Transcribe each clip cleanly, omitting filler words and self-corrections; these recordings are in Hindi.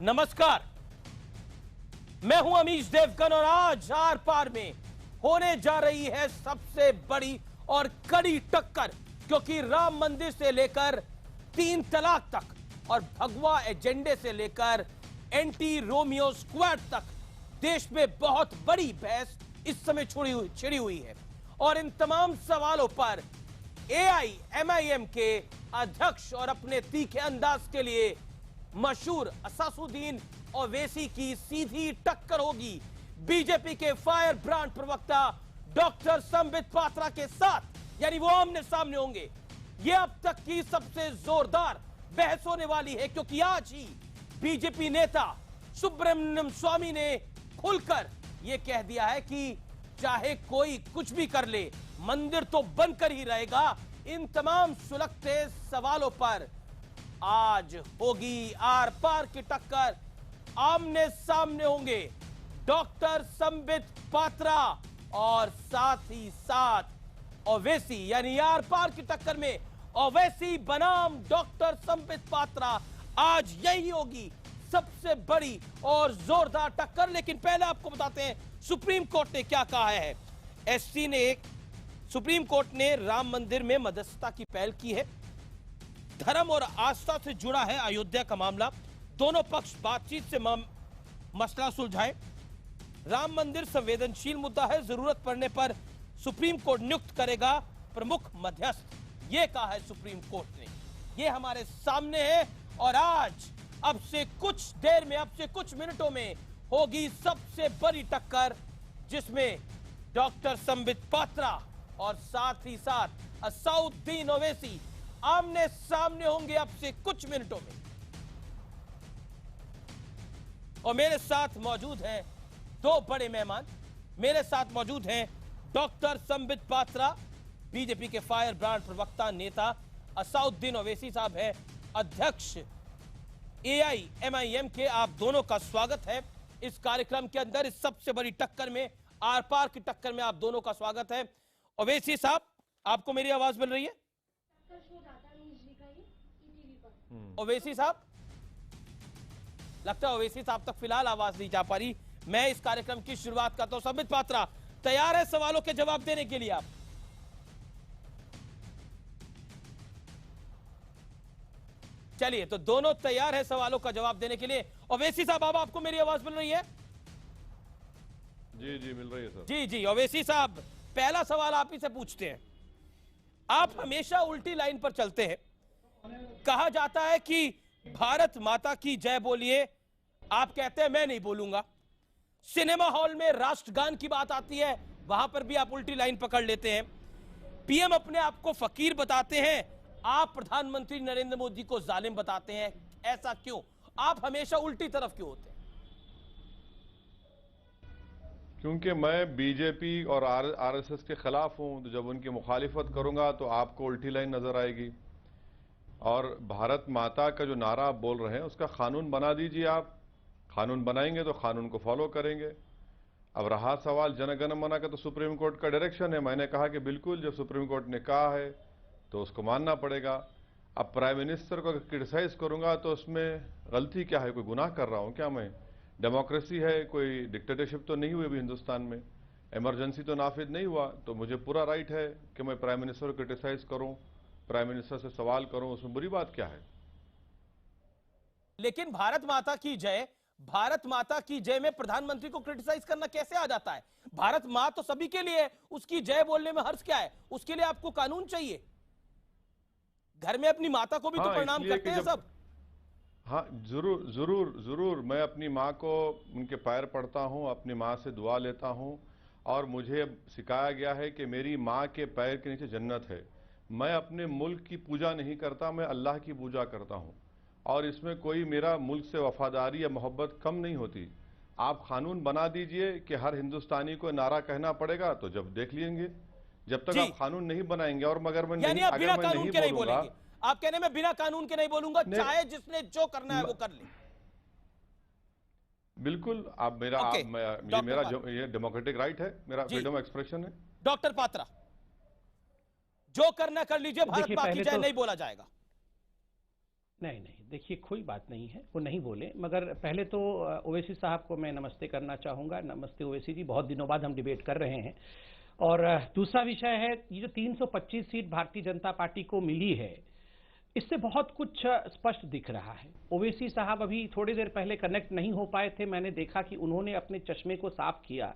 नमस्कार, मैं हूं अमीश देवगन और आज आर पार में होने जा रही है सबसे बड़ी और कड़ी टक्कर, क्योंकि राम मंदिर से लेकर 3 तलाक तक और भगवा एजेंडे से लेकर एंटी रोमियो स्क्वाड तक देश में बहुत बड़ी बहस इस समय छिड़ी हुई है। और इन तमाम सवालों पर एआईएमआईएम के अध्यक्ष और अपने तीखे अंदाज के लिए मशहूर असादुद्दीन ओवैसी की सीधी टक्कर होगी बीजेपी के फायर ब्रांड प्रवक्ता डॉक्टर संबित पात्रा के साथ, यानी वो आमने सामने होंगे। ये अब तक की सबसे जोरदार बहस होने वाली है, क्योंकि आज ही बीजेपी नेता सुब्रमण्यम स्वामी ने खुलकर यह कह दिया है कि चाहे कोई कुछ भी कर ले, मंदिर तो बनकर ही रहेगा। इन तमाम सुलगते सवालों पर आज होगी आर पार की टक्कर। आमने सामने होंगे डॉक्टर संबित पात्रा और साथ ही साथ ओवैसी, यानी आर पार की टक्कर में ओवैसी बनाम डॉक्टर संबित पात्रा। आज यही होगी सबसे बड़ी और जोरदार टक्कर। लेकिन पहले आपको बताते हैं सुप्रीम कोर्ट ने क्या कहा है। सुप्रीम कोर्ट ने राम मंदिर में मध्यस्थता की पहल की है। धर्म और आस्था से जुड़ा है अयोध्या का मामला, दोनों पक्ष बातचीत से मसला सुलझाएं। राम मंदिर संवेदनशील मुद्दा है, जरूरत पड़ने पर सुप्रीम कोर्ट नियुक्त करेगा प्रमुख मध्यस्थ, यह कहा है सुप्रीम कोर्ट ने। यह हमारे सामने है और आज अब से कुछ देर में, अब से कुछ मिनटों में होगी सबसे बड़ी टक्कर, जिसमें डॉक्टर संबित पात्रा और साथ ही साथ असादुद्दीन ओवैसी आमने सामने होंगे अब से कुछ मिनटों में। और मेरे साथ मौजूद हैं 2 बड़े मेहमान। मेरे साथ मौजूद हैं डॉक्टर संबित पात्रा, बीजेपी के फायर ब्रांड प्रवक्ता नेता। असादुद्दीन ओवैसी साहब हैं अध्यक्ष एआईएमआईएम के। आप दोनों का स्वागत है इस कार्यक्रम के अंदर, इस सबसे बड़ी टक्कर में, आर पार की टक्कर में आप दोनों का स्वागत है। ओवैसी साहब, आपको मेरी आवाज मिल रही है? ओवैसी साहब, लगता है ओवैसी साहब तक फिलहाल आवाज नहीं जा पा रही। मैं इस कार्यक्रम की शुरुआत करता हूं। संबित पात्रा, तैयार है सवालों के जवाब देने के लिए आप? चलिए, तो दोनों तैयार है सवालों का जवाब देने के लिए। ओवैसी साहब, अब आपको मेरी आवाज मिल रही है? जी जी, मिल रही है सर। जी जी, ओवैसी साहब, पहला सवाल आप ही से पूछते हैं। आप हमेशा उल्टी लाइन पर चलते हैं। कहा जाता है कि भारत माता की जय बोलिए, आप कहते हैं मैं नहीं बोलूंगा। सिनेमा हॉल में राष्ट्रगान की बात आती है, वहां पर भी आप उल्टी लाइन पकड़ लेते हैं। पीएम अपने आप को फकीर बताते हैं, आप प्रधानमंत्री नरेंद्र मोदी को जालिम बताते हैं। ऐसा क्यों? आप हमेशा उल्टी तरफ क्यों होते हैं? क्योंकि मैं बीजेपी और आरएसएस के खिलाफ हूं, तो जब उनकी मुखालिफत करूंगा तो आपको उल्टी लाइन नजर आएगी। और भारत माता का जो नारा आप बोल रहे हैं, उसका कानून बना दीजिए। आप कानून बनाएंगे तो कानून को फॉलो करेंगे। अब रहा सवाल जनगण मन का, तो सुप्रीम कोर्ट का डायरेक्शन है। मैंने कहा कि बिल्कुल, जब सुप्रीम कोर्ट ने कहा है तो उसको मानना पड़ेगा। अब प्राइम मिनिस्टर को क्रिटिसाइज करूंगा तो उसमें गलती क्या है? कोई गुनाह कर रहा हूं क्या मैं? डेमोक्रेसी है, कोई डिक्टेटरशिप तो नहीं हुई अभी हिंदुस्तान में, इमरजेंसी तो नाफिज नहीं हुआ, तो मुझे पूरा राइट है कि मैं प्राइम मिनिस्टर को क्रिटिसाइज करूं, प्राइम मिनिस्टर से सवाल करूं। उसमें बुरी बात क्या है? लेकिन भारत माता की जय, भारत माता की जय में प्रधानमंत्री को क्रिटिसाइज करना कैसे आ जाता है? भारत मां तो सभी के लिए है, उसकी जय बोलने में हर्ष क्या है? उसके लिए आपको कानून चाहिए। घर में अपनी माता को भी तो प्रणाम करते हैं सब। हाँ, जरूर जरूर जरूर। मैं अपनी माँ को, उनके पैर पड़ता हूँ, अपनी माँ से दुआ लेता हूँ। और मुझे सिखाया गया है कि मेरी माँ के पैर के नीचे जन्नत है। मैं अपने मुल्क की पूजा नहीं करता, मैं अल्लाह की पूजा करता हूँ। और इसमें कोई मेरा मुल्क से वफादारी या मोहब्बत कम नहीं होती। आप कानून बना दीजिए कि हर हिंदुस्तानी को नारा कहना पड़ेगा, तो जब देख लेंगे। जब तक आप कानून नहीं बनाएंगे, और मगर मैं यानी आप बिना कानून के नहीं बोलेंगे? आप कहने में बिना कानून के नहीं बोलूंगा, चाहे जिसने जो करना है वो कर ले। बिल्कुल, आप मेरा ये डेमोक्रेटिक राइट है, मेरा फ्रीडम ऑफ एक्सप्रेशन है। डॉक्टर पात्रा, जो करना कर लीजिए, भारत मां की जय नहीं बोला जाएगा। नहीं नहीं, देखिए कोई बात नहीं है, वो नहीं बोले। मगर पहले तो ओवैसी साहब को मैं नमस्ते करना चाहूँगा। नमस्ते ओवैसी जी, बहुत दिनों बाद हम डिबेट कर रहे हैं। और दूसरा विषय है, ये जो 325 सीट भारतीय जनता पार्टी को मिली है, इससे बहुत कुछ स्पष्ट दिख रहा है। ओवैसी साहब अभी थोड़ी देर पहले कनेक्ट नहीं हो पाए थे, मैंने देखा कि उन्होंने अपने चश्मे को साफ किया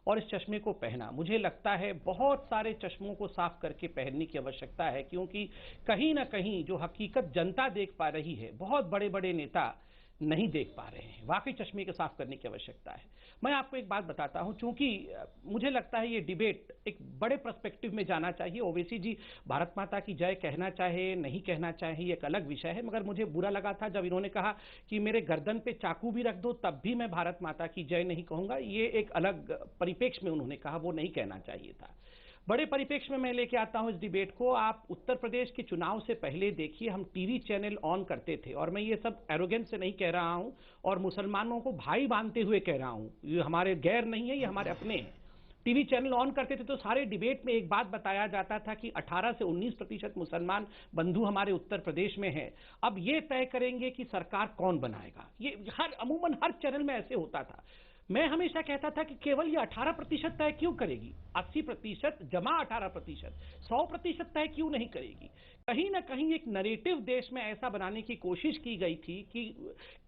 और इस चश्मे को पहना। मुझे लगता है बहुत सारे चश्मों को साफ करके पहनने की आवश्यकता है, क्योंकि कहीं ना कहीं जो हकीकत जनता देख पा रही है, बहुत बड़े बड़े नेता नहीं देख पा रहे हैं। वाकई चश्मे को साफ करने की आवश्यकता है। मैं आपको एक बात बताता हूं, चूंकि मुझे लगता है ये डिबेट एक बड़े पर्सपेक्टिव में जाना चाहिए। ओवैसी जी भारत माता की जय कहना चाहे नहीं कहना चाहे ये एक अलग विषय है, मगर मुझे बुरा लगा था जब इन्होंने कहा कि मेरे गर्दन पे चाकू भी रख दो तब भी मैं भारत माता की जय नहीं कहूंगा। ये एक अलग परिप्रेक्ष्य में उन्होंने कहा, वो नहीं कहना चाहिए था। बड़े परिप्रेक्ष्य में मैं लेके आता हूं इस डिबेट को। आप उत्तर प्रदेश के चुनाव से पहले देखिए, हम टीवी चैनल ऑन करते थे, और मैं ये सब एरोगेंस से नहीं कह रहा हूं और मुसलमानों को भाई बांधते हुए कह रहा हूं, ये हमारे गैर नहीं है, ये हमारे अपने हैं। टीवी चैनल ऑन करते थे तो सारे डिबेट में एक बात बताया जाता था कि 18 से 19% मुसलमान बंधु हमारे उत्तर प्रदेश में हैं। अब ये तय करेंगे कि सरकार कौन बनाएगा। ये अमूमन हर चैनल में ऐसे होता था। मैं हमेशा कहता था कि केवल ये 18% तय क्यों करेगी, 80% जमा 18%, 100% तय क्यों नहीं करेगी। कहीं ना कहीं एक नरेटिव देश में ऐसा बनाने की कोशिश की गई थी कि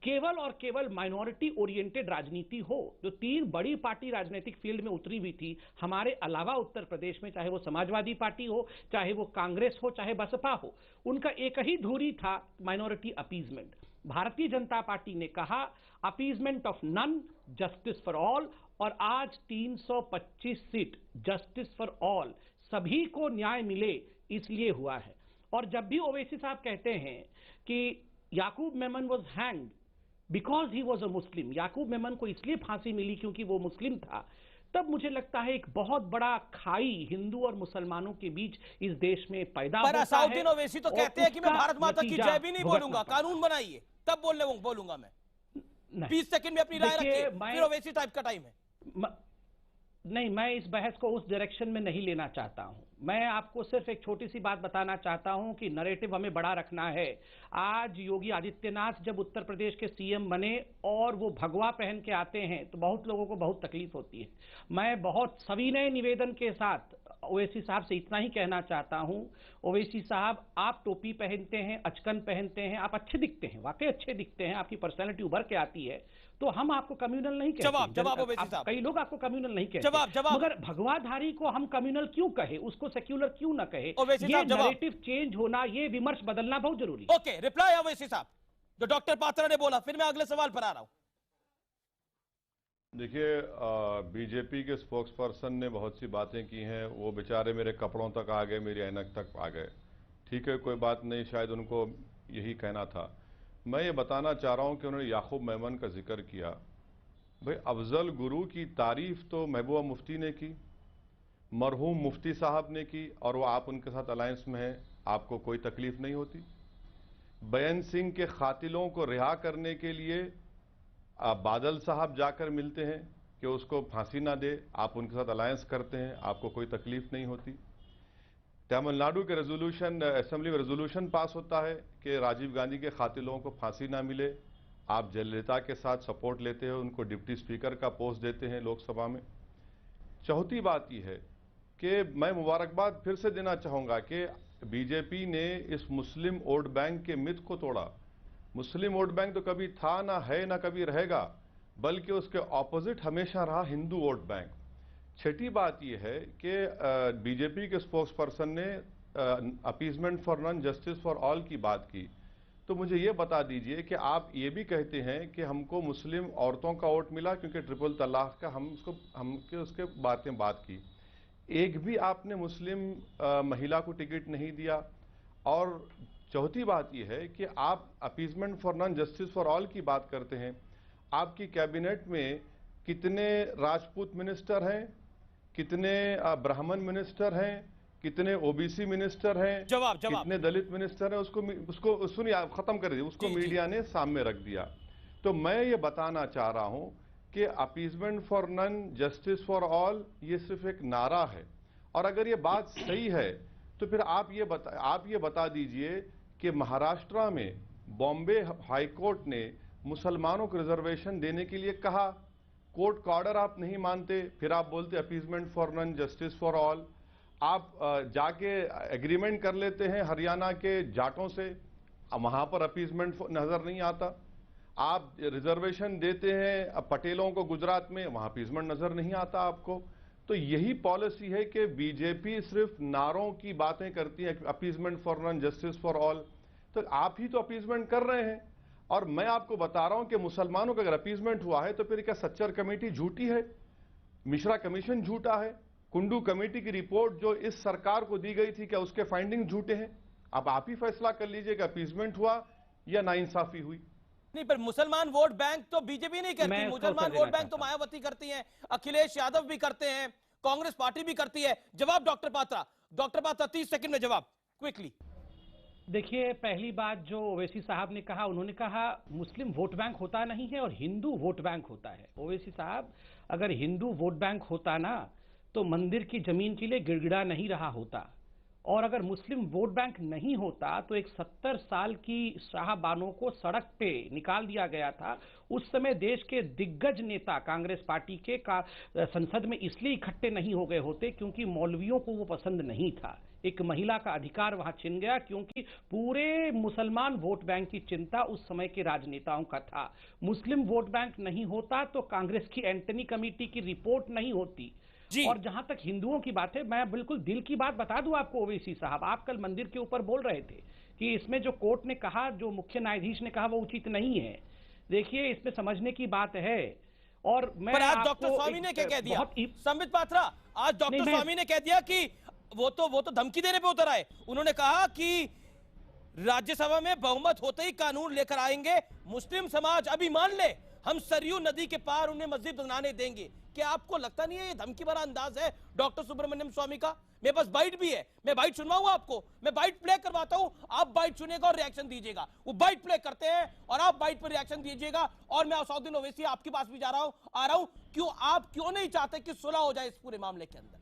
केवल और केवल माइनॉरिटी ओरिएंटेड राजनीति हो। जो 3 बड़ी पार्टी राजनीतिक फील्ड में उतरी हुई थी हमारे अलावा उत्तर प्रदेश में, चाहे वो समाजवादी पार्टी हो, चाहे वो कांग्रेस हो, चाहे बसपा हो, उनका एक ही धुरी था, minority appeasement. Bharatiya Janata party ने कहा appeasement of none, justice for all, और आज 325 सीट जस्टिस फॉर ऑल, सभी को न्याय मिले इसलिए हुआ है। और जब भी ओवैसी साहब कहते हैं कि Yakub Memon was hanged because he was a Muslim, Yakub Memon को इसलिए फांसी मिली क्योंकि वो मुस्लिम था, तब मुझे लगता है एक बहुत बड़ा खाई हिंदू और मुसलमानों के बीच इस देश में पैदा होता है। असाउद्दीन ओवैसी तो कहते हैं कि मैं भारत माता की जय भी नहीं बोलूंगा, कानून बनाइए तब बोलूंगा मैं। 20 सेकंड में अपनी राय रखिए, फिर ओवैसी टाइप का टाइम है। नहीं, मैं इस बहस को उस डायरेक्शन में नहीं लेना चाहता हूं। मैं आपको सिर्फ एक छोटी सी बात बताना चाहता हूं कि नैरेटिव हमें बड़ा रखना है। आज योगी आदित्यनाथ जब उत्तर प्रदेश के सीएम बने और वो भगवा पहन के आते हैं तो बहुत लोगों को बहुत तकलीफ होती है। मैं बहुत सविनय निवेदन के साथ ओवैसी साहब से इतना ही कहना चाहता हूं, ओवैसी साहब आप टोपी पहनते हैं, अचकन पहनते हैं, आप अच्छे दिखते हैं, वाकई अच्छे दिखते हैं, आपकी पर्सनैलिटी उभर के आती है, तो हम आपको कम्युनल नहीं कहते। जवाब ओवैसी साहब, कई लोग आपको कम्युनल नहीं कहते। जवाब मगर भगवाधारी को हम कम्युनल क्यों कहे, उसको सेक्युलर क्यों ना कहे। ये नैरेटिव चेंज होना, ये विमर्श बदलना बहुत जरूरी है। ओके, रिप्लाई ओवैसी साहब जो डॉक्टर पात्रा ने बोला, फिर मैं अगले सवाल पर आ रहा हूं। देखिए, बीजेपी के स्पोक्स पर्सन ने बहुत सी बातें की हैं, वो बेचारे मेरे कपड़ों तक आ गए, मेरी ऐनक तक आ गए। ठीक है, कोई बात नहीं, शायद उनको यही कहना था। मैं ये बताना चाह रहा हूं कि उन्होंने याकूब मेमन का जिक्र किया। भाई, अफजल गुरु की तारीफ तो महबूबा मुफ्ती ने की, मरहूम मुफ्ती साहब ने की, और वो आप उनके साथ अलायंस में हैं, आपको कोई तकलीफ नहीं होती। बेअंत सिंह के कातिलों को रिहा करने के लिए बादल साहब जाकर मिलते हैं कि उसको फांसी ना दे, आप उनके साथ अलायंस करते हैं, आपको कोई तकलीफ नहीं होती। तमिलनाडु के रेजोल्यूशन, असेंबली में रेजोल्यूशन पास होता है कि राजीव गांधी के कातिलों को फांसी ना मिले, आप जयललिता के साथ सपोर्ट लेते हैं, उनको डिप्टी स्पीकर का पोस्ट देते हैं लोकसभा में। चौथी बात यह है कि मैं मुबारकबाद फिर से देना चाहूंगा कि बीजेपी ने इस मुस्लिम वोट बैंक के मिथ को तोड़ा। मुस्लिम वोट बैंक तो कभी था ना है ना कभी रहेगा, बल्कि उसके ऑपोजिट हमेशा रहा हिंदू वोट बैंक। छठी बात यह है कि बीजेपी के स्पोक्स पर्सन ने appeasement for none, justice for all की बात की। तो मुझे ये बता दीजिए कि आप ये भी कहते हैं कि हमको मुस्लिम औरतों का वोट मिला क्योंकि ट्रिपल तलाक का उसके बात की। एक भी आपने मुस्लिम महिला को टिकट नहीं दिया। और चौथी बात यह है कि आप appeasement for none, justice for all की बात करते हैं। आपकी कैबिनेट में कितने राजपूत मिनिस्टर हैं, कितने ब्राह्मण मिनिस्टर हैं, कितने ओबीसी मिनिस्टर हैं, कितने दलित मिनिस्टर हैं, उसको सुनिए, आप खत्म कर दीजिए, उसको मीडिया ने सामने रख दिया। तो मैं ये बताना चाह रहा हूं कि appeasement for none, justice for all ये सिर्फ एक नारा है। और अगर ये बात सही है तो फिर आप ये बता दीजिए कि महाराष्ट्र में बॉम्बे हाई कोर्ट ने मुसलमानों को रिजर्वेशन देने के लिए कहा, कोर्ट का ऑर्डर आप नहीं मानते, फिर आप बोलते appeasement for none justice for all. आप जाके एग्रीमेंट कर लेते हैं हरियाणा के जाटों से, वहां पर अपीजमेंट नजर नहीं आता। आप रिजर्वेशन देते हैं पटेलों को गुजरात में, वहां अपीजमेंट नजर नहीं आता आपको। तो यही पॉलिसी है कि बीजेपी सिर्फ नारों की बातें करती है, appeasement for none justice for all. तो आप ही तो अपीजमेंट कर रहे हैं। और मैं आपको बता रहा हूं कि मुसलमानों का अगर अपीजमेंट हुआ है तो फिर क्या सच्चर कमेटी झूठी है, मिश्रा कमीशन झूठा है, कुंडू कमेटी की रिपोर्ट जो इस सरकार को दी गई थी क्या उसके फाइंडिंग झूठे हैं? अब आप ही फैसला कर लीजिए कि अपीजमेंट हुआ या नाइंसाफी हुई। नहीं, पर मुसलमान वोट बैंक तो बीजेपी नहीं करती, मुसलमान वोट बैंक तो मायावती करती हैं, अखिलेश यादव भी करते हैं, कांग्रेस पार्टी भी करती है। जवाब डॉक्टर पात्रा, 30 सेकंड में जवाब, क्विकली। देखिए, पहली बात जो ओवैसी साहब ने कहा, उन्होंने कहा मुस्लिम वोट बैंक होता नहीं है और हिंदू वोट बैंक होता है। ओवैसी साहब, अगर हिंदू वोट बैंक होता ना तो मंदिर की जमीन के लिए गिड़गिड़ा नहीं रहा होता, और अगर मुस्लिम वोट बैंक नहीं होता तो एक 70 साल की शाहबानों को सड़क पे निकाल दिया गया था। उस समय देश के दिग्गज नेता कांग्रेस पार्टी के संसद में इसलिए इकट्ठे नहीं हो गए होते क्योंकि मौलवियों को वो पसंद नहीं था। एक महिला का अधिकार वहां छिन गया क्योंकि पूरे मुसलमान वोट बैंक की चिंता उस समय के राजनेताओं का था। मुस्लिम वोट बैंक नहीं होता तो कांग्रेस की एंटनी कमेटी की रिपोर्ट नहीं होती। और जहां तक हिंदुओं की बात है, मैं बिल्कुल दिल की बात बता दूं आपको ओवैसी साहब, आप कल मंदिर के ऊपर बोल रहे थे कि इसमें जो कोर्ट ने कहा, जो मुख्य न्यायाधीश ने कहा, वो उचित नहीं है। देखिए, इसमें समझने की बात है। और मैं पर आज डॉक्टर स्वामी ने क्या कह दिया, संबित पात्रा, आज डॉक्टर स्वामी ने कह दिया कि वो तो धमकी देने पे उतर आए। उन्होंने कहा कि राज्यसभा में बहुमत होते ही कानून लेकर आएंगे, मुस्लिम समाज अभी मान ले, हम सरयू नदी के पार उन्हें मस्जिद बनाने देंगे। क्या आपको लगता नहीं है ये धमकी भरा अंदाज है डॉक्टर सुब्रमण्यम स्वामी का? मेरे पास बाइट भी है, मैं बाइट सुनवाऊंगा आपको, मैं बाइट प्ले करवाता हूं, आप बाइट सुनेगा और रिएक्शन दीजिएगा। वो बाइट प्ले करते हैं और आप बाइट पर रिएक्शन दीजिएगा। और मैं असदुद्दीन ओवैसी आपके पास भी आ रहा हूं, आप क्यों नहीं चाहते कि सुलह हो जाए इस पूरे मामले के अंदर?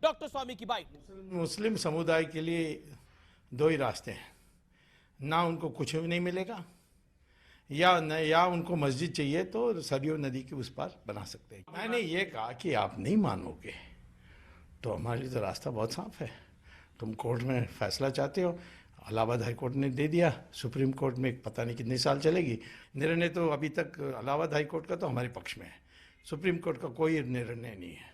डॉक्टर स्वामी की बाइट। मुस्लिम समुदाय के लिए दो ही रास्ते हैं, ना उनको कुछ भी नहीं मिलेगा या उनको मस्जिद चाहिए तो सरयू नदी के उस पार बना सकते हैं। मैंने ये कहा कि आप नहीं मानोगे तो हमारे लिए तो रास्ता बहुत साफ है। तुम कोर्ट में फैसला चाहते हो, इलाहाबाद हाई कोर्ट ने दे दिया, सुप्रीम कोर्ट में पता नहीं कितने साल चलेगी। निर्णय तो अभी तक इलाहाबाद हाई कोर्ट का तो हमारे पक्ष में है, सुप्रीम कोर्ट का कोई निर्णय नहीं है।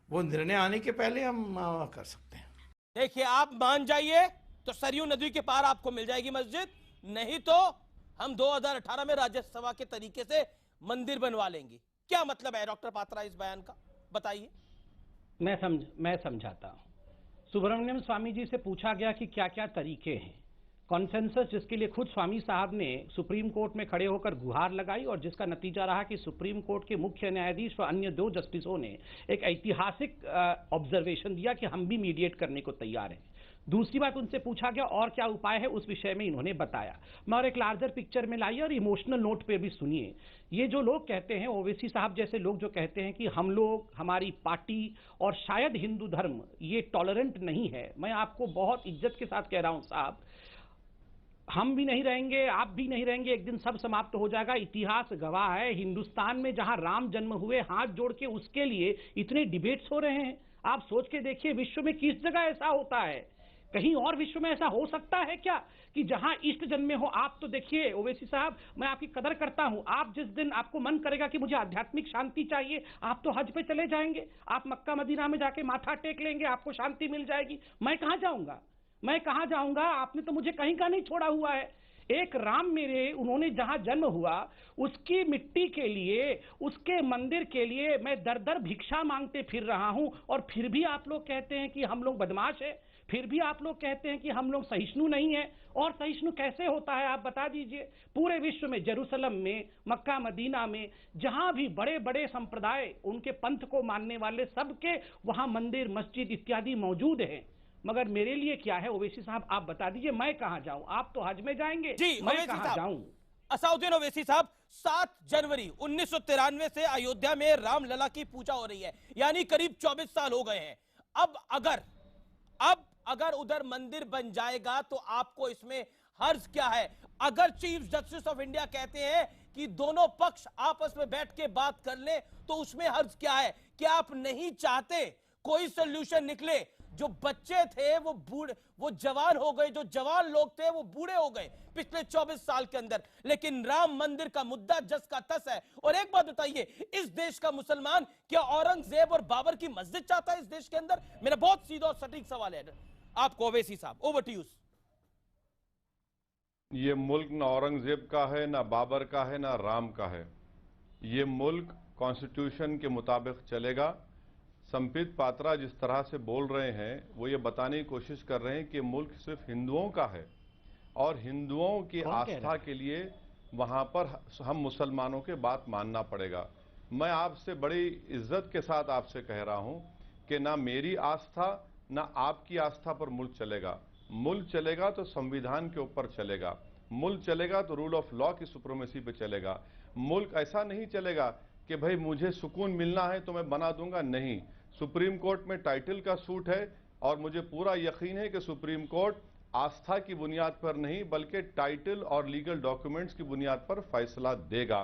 वो निर्णय आने के पहले हम कर सकते हैं। देखिए, आप मान जाइए तो सरयू नदी के पार आपको मिल जाएगी मस्जिद, नहीं तो हम 2018 में राज्यसभा के तरीके से मंदिर बनवा लेंगे। क्या मतलब है डॉक्टर पात्रा इस बयान का, बताइए। मैं समझाता हूं। सुब्रमण्यम स्वामी जी से पूछा गया कि क्या क्या तरीके हैं, कॉन्सेंसस जिसके लिए खुद स्वामी साहब ने सुप्रीम कोर्ट में खड़े होकर गुहार लगाई और जिसका नतीजा रहा कि सुप्रीम कोर्ट के मुख्य न्यायाधीश व अन्य 2 जस्टिसों ने एक ऐतिहासिक ऑब्जर्वेशन दिया कि हम भी मीडिएट करने को तैयार हैं। दूसरी बात, उनसे पूछा गया और क्या उपाय है, उस विषय में इन्होंने बताया। मैं और एक लार्जर पिक्चर में लाइए और इमोशनल नोट पे भी सुनिए। ये जो लोग कहते हैं, ओवैसी साहब जैसे लोग जो कहते हैं कि हम लोग, हमारी पार्टी और शायद हिंदू धर्म ये टॉलरेंट नहीं है, मैं आपको बहुत इज्जत के साथ कह रहा हूं साहब, हम भी नहीं रहेंगे, आप भी नहीं रहेंगे, एक दिन सब समाप्त हो जाएगा। इतिहास गवाह है, हिंदुस्तान में जहां राम जन्म हुए, हाथ जोड़ के उसके लिए इतने डिबेट्स हो रहे हैं। आप सोच के देखिए, विश्व में किस जगह ऐसा होता है? कहीं और विश्व में ऐसा हो सकता है क्या कि जहां इष्ट जन्मे हो? आप तो देखिए ओवैसी साहब, मैं आपकी कदर करता हूं, आप जिस दिन आपको मन करेगा कि मुझे आध्यात्मिक शांति चाहिए, आप तो हज पे चले जाएंगे, आप मक्का मदीना में जाके माथा टेक लेंगे, आपको शांति मिल जाएगी। मैं कहां जाऊंगा? आपने तो मुझे कहीं का नहीं छोड़ा हुआ है। एक राम मेरे, उन्होंने जहां जन्म हुआ उसकी मिट्टी के लिए, उसके मंदिर के लिए मैं दर दर भिक्षा मांगते फिर रहा हूं, और फिर भी आप लोग कहते हैं कि हम लोग बदमाश है, फिर भी आप लोग कहते हैं कि हम लोग सहिष्णु नहीं है। और सहिष्णु कैसे होता है आप बता दीजिए? पूरे विश्व में, जेरूसलम में, मक्का मदीना में, जहां भी बड़े बड़े संप्रदाय, उनके पंथ को मानने वाले, सबके वहां मंदिर, मस्जिद इत्यादि मौजूद हैं। मगर मेरे लिए क्या है ओवैसी साहब, आप बता दीजिए, मैं कहां जाऊं? आप तो हज में जाएंगे जी, मैं कहां जाऊं? असदुद्दीन ओवैसी साहब, 7 जनवरी 1993 से अयोध्या में रामलला की पूजा हो रही है, यानी करीब 24 साल हो गए हैं। अब अगर उधर मंदिर बन जाएगा तो आपको इसमें हर्ज क्या है? अगर चीफ जस्टिस ऑफ इंडिया कहते हैं कि दोनों पक्ष आपस में बैठ के बात कर ले, तो उसमें हर्ज क्या है? क्या आप नहीं चाहते कोई सोल्यूशन निकले? जो बच्चे थे वो बूढ़े, वो जवान हो गए, जो जवान लोग थे वो बूढ़े हो गए पिछले 24 साल के अंदर। लेकिन राम मंदिर का मुद्दा जस का तस है। और एक बात बताइए, इस देश का मुसलमान क्या औरंगजेब और बाबर की मस्जिद चाहता है इस देश के अंदर? मेरा बहुत सीधा और सटीक सवाल है आपको, ओवैसी साहब, ओवर टू यू। ये मुल्क ना औरंगजेब का है, ना बाबर का है, ना राम का है। ये मुल्क कॉन्स्टिट्यूशन के मुताबिक चलेगा। संबित पात्रा जिस तरह से बोल रहे हैं, वो ये बताने की कोशिश कर रहे हैं कि मुल्क सिर्फ हिंदुओं का है और हिंदुओं की आस्था के लिए वहां पर हम मुसलमानों के बात मानना पड़ेगा। मैं आपसे बड़ी इज्जत के साथ आपसे कह रहा हूं कि ना मेरी आस्था ना आपकी आस्था पर मुल्क चलेगा। मुल्क चलेगा तो संविधान के ऊपर चलेगा, मुल्क चलेगा तो रूल ऑफ लॉ की सुप्रीमेसी पे चलेगा। मुल्क ऐसा नहीं चलेगा कि भाई मुझे सुकून मिलना है तो मैं बना दूंगा, नहीं। सुप्रीम कोर्ट में टाइटल का सूट है और मुझे पूरा यकीन है कि सुप्रीम कोर्ट आस्था की बुनियाद पर नहीं बल्कि टाइटल और लीगल डॉक्यूमेंट्स की बुनियाद पर फैसला देगा।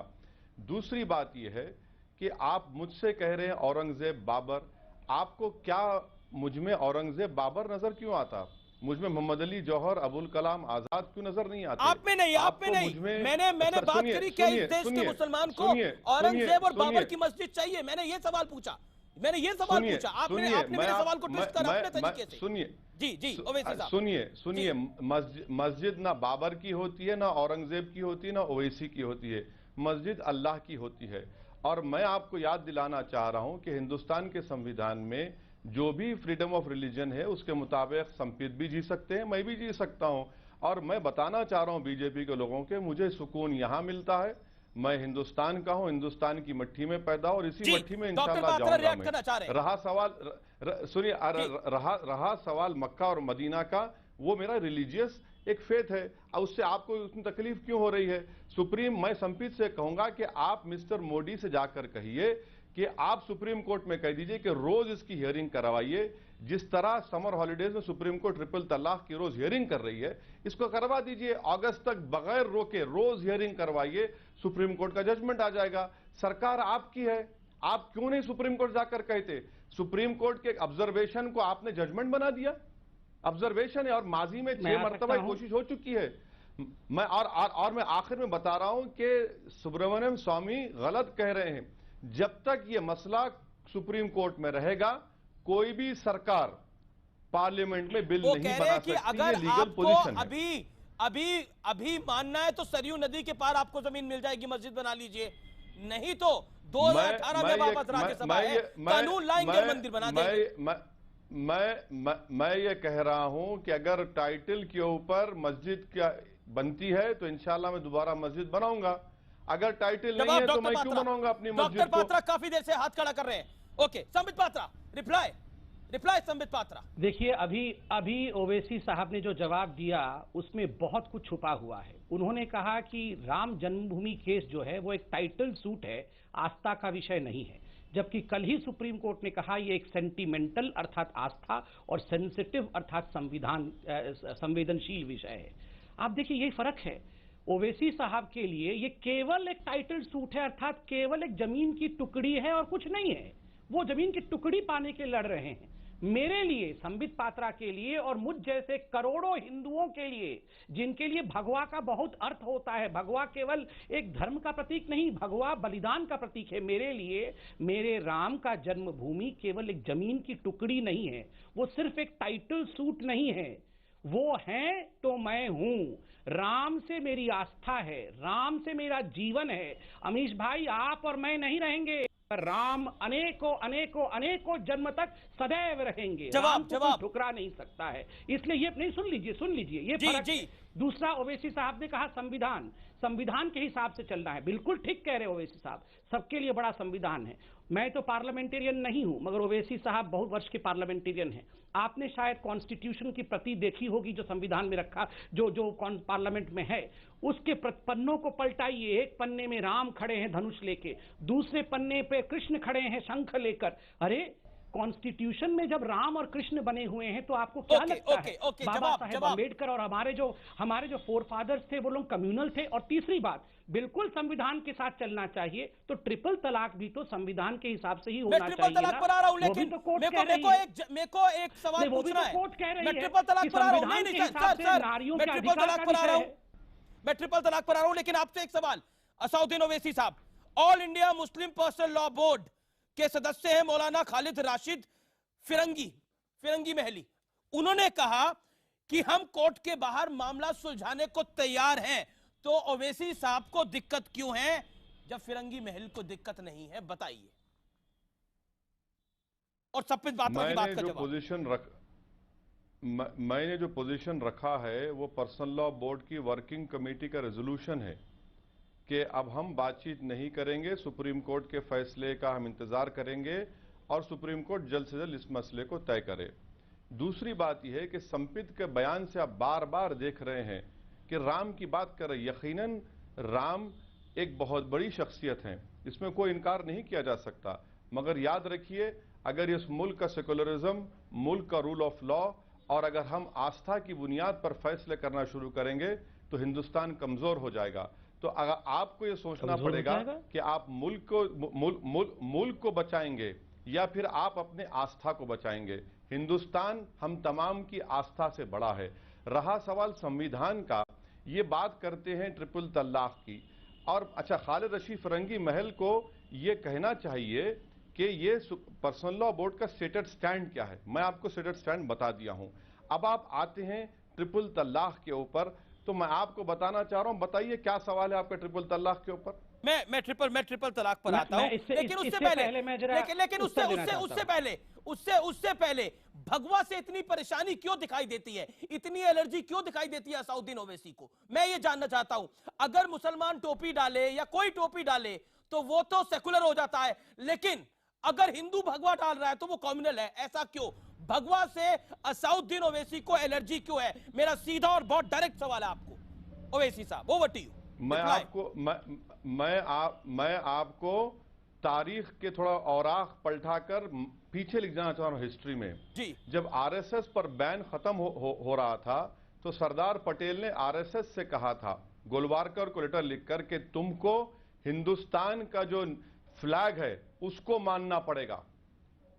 दूसरी बात यह है कि आप मुझसे कह रहे हैं औरंगजेब बाबर, आपको क्या मुझ में औरंगजेब बाबर नजर क्यों आता? मुझ में मोहम्मद अली जौहर, अबुल कलाम आजाद क्यों नजर नहीं आते? आप में नहीं, आप में नहीं। मैंने बात करी कि इस देश के मुसलमान को औरंगजेब और बाबर की मस्जिद चाहिए। मैंने ये सवाल पूछा, मैंने ये सवाल पूछा। आपने मेरे सवाल को ट्विस्ट कर अपने तरीके से। सुनिए जी ओवैसी साहब, सुनिए मस्जिद ना बाबर की होती है, ना औरंगजेब की होती है, ना ओवैसी की होती है। मस्जिद अल्लाह की होती है। और मैं आपको याद दिलाना चाह रहा हूं कि हिंदुस्तान के संविधान में जो भी फ्रीडम ऑफ रिलीजन है उसके मुताबिक संपित भी जी सकते हैं, मैं भी जी सकता हूं। और मैं बताना चाह रहा हूं बीजेपी के लोगों के, मुझे सुकून यहां मिलता है, मैं हिंदुस्तान का हूं, हिंदुस्तान की मट्टी में पैदा और इसी मट्टी में इंशाल्लाह जाऊंगा मैं। रहा सवाल सुनिए, रहा सवाल मक्का और मदीना का, वो मेरा रिलीजियस एक फेथ है, उससे आपको उतनी तकलीफ क्यों हो रही है? मैं संपित से कहूंगा कि आप मिस्टर मोदी से जाकर कहिए कि आप सुप्रीम कोर्ट में कह दीजिए कि रोज इसकी हियरिंग करवाइए। जिस तरह समर हॉलिडेज में सुप्रीम कोर्ट ट्रिपल तलाक की रोज हियरिंग कर रही है, इसको करवा दीजिए। अगस्त तक बगैर रोके रोज हियरिंग करवाइए, सुप्रीम कोर्ट का जजमेंट आ जाएगा। सरकार आपकी है, आप क्यों नहीं सुप्रीम कोर्ट जाकर कहते? सुप्रीम कोर्ट के ऑब्जर्वेशन को आपने जजमेंट बना दिया। ऑब्जर्वेशन है और माजी में 6 मरतबा कोशिश हो चुकी है। मैं आखिर में बता रहा हूं कि सुब्रमण्यम स्वामी गलत कह रहे हैं। जब तक यह मसला सुप्रीम कोर्ट में रहेगा, कोई भी सरकार पार्लियामेंट में बिल नहीं बना सकती। अगर लीगल पोजीशन अभी मानना है तो सरयू नदी के पार आपको जमीन मिल जाएगी, मस्जिद बना लीजिए। नहीं तो 2018 में वापस राज्यसभा है, कानून लाएंगे, मंदिर बना देंगे। मैं ये कह रहा हूं कि अगर टाइटल के ऊपर मस्जिद क्या बनती है तो इंशाल्लाह मैं दोबारा मस्जिद बनाऊंगा। अगर टाइटल नहीं है तो मैं क्यों बनाऊंगा अपनी मस्जिद को? डॉक्टर पात्रा काफी देर से हाथ खड़ा कर रहे हैं। Okay, Sambit Patra, reply Sambit Patra. देखिए, अभी ओवैसी साहब ने जो जवाब दिया उसमें बहुत कुछ छुपा हुआ है। उन्होंने कहा कि राम जन्मभूमि केस जो है वो एक टाइटल सूट है, आस्था का विषय नहीं है। जबकि कल ही सुप्रीम कोर्ट ने कहा ये एक सेंटिमेंटल अर्थात आस्था और सेंसिटिव अर्थात संवेदनशील विषय है। आप देखिए, यही फर्क है। ओवैसी साहब के लिए ये केवल एक टाइटल सूट है, अर्थात केवल एक जमीन की टुकड़ी है और कुछ नहीं है। वो जमीन की टुकड़ी पाने के लड़ रहे हैं। मेरे लिए, संबित पात्रा के लिए और मुझ जैसे करोड़ों हिंदुओं के लिए, जिनके लिए भगवा का बहुत अर्थ होता है, भगवा केवल एक धर्म का प्रतीक नहीं, भगवा बलिदान का प्रतीक है। मेरे लिए मेरे राम का जन्मभूमि केवल एक जमीन की टुकड़ी नहीं है, वो सिर्फ एक टाइटल सूट नहीं है, वो है तो मैं हूं। राम से मेरी आस्था है, राम से मेरा जीवन है। अमीश भाई, आप और मैं नहीं रहेंगे, राम अनेकों अनेकों अनेकों जन्म तक सदैव रहेंगे। जवाब ठुकरा नहीं सकता है। इसलिए ये नहीं, सुन लीजिए ये फर्क है। दूसरा, ओवैसी साहब ने कहा संविधान के हिसाब से चलना है। बिल्कुल ठीक कह रहे हैं ओवैसी साहब, सबके लिए बड़ा संविधान है। मैं तो पार्लियामेंटेरियन नहीं हूं, मगर ओवैसी साहब बहुत वर्ष के पार्लियामेंटेरियन हैं। आपने शायद कॉन्स्टिट्यूशन की प्रति देखी होगी जो संविधान में रखा, जो पार्लियामेंट में है, उसके पन्नों को पलटाइए। एक पन्ने में राम खड़े हैं धनुष लेके, दूसरे पन्ने पे कृष्ण खड़े हैं शंख लेकर। अरे कॉन्स्टिट्यूशन में जब राम और कृष्ण बने हुए हैं तो आपको क्या लगता है बाबा साहेब अम्बेडकर और हमारे जो फोर फादर्स थे वो लोग कम्युनल थे। और तीसरी बात, बिल्कुल संविधान के साथ चलना चाहिए, तो ट्रिपल तलाक भी तो संविधान के हिसाब से ही होना चाहिए। ट्रिपल तलाक पर आ रहा हूं, लेकिन मेरे को एक सवाल पूछना है। कोर्ट कह रही है ट्रिपल तलाक पर आ रहा हूं, नहीं सर, नारियों मैं के ट्रिपल तलाक पर आ रहा हूं, मैं ट्रिपल तलाक पर आ रहा हूं, लेकिन आपसे एक सवाल। असउद्दीन ओवैसी साहब, all India Muslim personal law board के सदस्य हैं मौलाना खालिद राशिद फिरंगी महली। उन्होंने कहा कि हम कोर्ट के बाहर मामला सुलझाने को तैयार हैं, तो ओवैसी साहब को दिक्कत क्यों है जब फिरंगी महल को दिक्कत नहीं है, बताइए। और सब बात की बात का जवाब। मैंने जो पोजीशन रखा है वो पर्सनल लॉ बोर्ड की वर्किंग कमेटी का रेजोल्यूशन है कि अब हम बातचीत नहीं करेंगे, सुप्रीम कोर्ट के फैसले का हम इंतजार करेंगे और सुप्रीम कोर्ट जल्द से जल्द इस मसले को तय करे। दूसरी बात यह है कि संपित के बयान से आप बार बार देख रहे हैं कि राम की बात कर रहे। यकीनन राम एक बहुत बड़ी शख्सियत हैं, इसमें कोई इनकार नहीं किया जा सकता, मगर याद रखिए अगर इस मुल्क का सेकुलरिज्म, मुल्क का रूल ऑफ लॉ और अगर हम आस्था की बुनियाद पर फैसले करना शुरू करेंगे तो हिंदुस्तान कमजोर हो जाएगा। तो अगर आपको यह सोचना पड़ेगा कि आप मुल्क को बचाएंगे या फिर आप अपने आस्था को बचाएंगे। हिंदुस्तान हम तमाम की आस्था से बड़ा है। रहा सवाल संविधान का, ये बात करते हैं ट्रिपल तलाक की, और अच्छा खालिद रशीद फिरंगी महल को ये कहना चाहिए कि ये पर्सनल लॉ बोर्ड का स्टेटेड स्टैंड क्या है। मैं आपको स्टेटेड स्टैंड बता दिया हूं। अब आप आते हैं ट्रिपल तलाक के ऊपर, तो मैं आपको बताना चाह रहा हूं, बताइए क्या सवाल है आपका ट्रिपल तलाक के ऊपर। मैं ट्रिपल तलाक पर आता हूं, लेकिन उससे पहले भगवा से इतनी परेशानी क्यों दिखाई देती है, इतनी एलर्जी क्यों दिखाई देती है असउद्दीन ओवैसी को, मैं ये जानना चाहता हूं। अगर मुसलमान टोपी डाले या कोई टोपी डाले तो वो तो सेकुलर हो जाता है, लेकिन अगर हिंदू भगवा डाल रहा है तो वो कम्युनल है, ऐसा क्यों? भगवा से असउद्दीन ओवैसी को एलर्जी क्यों है? मेरा सीधा और बहुत डायरेक्ट सवाल है आपको ओवैसी साहब, ओवर टू यू। मैं आपको तारीख के थोड़ा औराख पलटाकर पीछे लिख जाना चाह रहा हूं हिस्ट्री में जी। जब आरएसएस पर बैन खत्म हो रहा था तो सरदार पटेल ने आरएसएस से कहा था, गोलवारकर को लेटर लिखकर, कि तुमको हिंदुस्तान का जो फ्लैग है उसको मानना पड़ेगा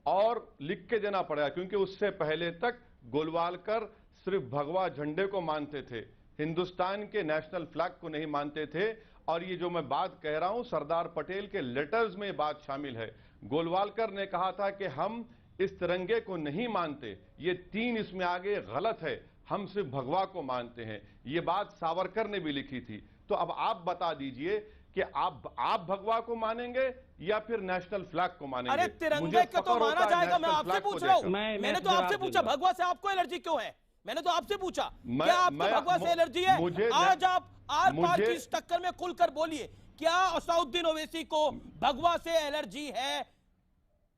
और लिख के देना पड़ेगा, क्योंकि उससे पहले तक गोलवारकर सिर्फ भगवा झंडे को मानते थे, हिंदुस्तान के नेशनल फ्लैग को नहीं मानते थे। और ये जो मैं बात कह रहा हूं सरदार पटेल के लेटर्स में बात शामिल है। गोलवालकर ने कहा था कि हम इस तिरंगे को नहीं मानते, ये तीन इसमें आगे गलत है, हम सिर्फ भगवा को मानते हैं। ये बात सावरकर ने भी लिखी थी। तो अब आप बता दीजिए कि आप भगवा को मानेंगे या फिर नेशनल फ्लैग को मानेंगे? अरे तिरंगे को तो माना जाएगा, मैं आपसे पूछ रहा हूं। मैंने तो आपसे पूछा भगवा से आपको एलर्जी क्यों है, मैंने तो आपसे पूछा क्या आपको भगवा से एलर्जी है? आज आप आर पार की इस टक्कर में खुलकर बोलिए, क्या असउद्दीन ओवैसी को भगवा से एलर्जी है,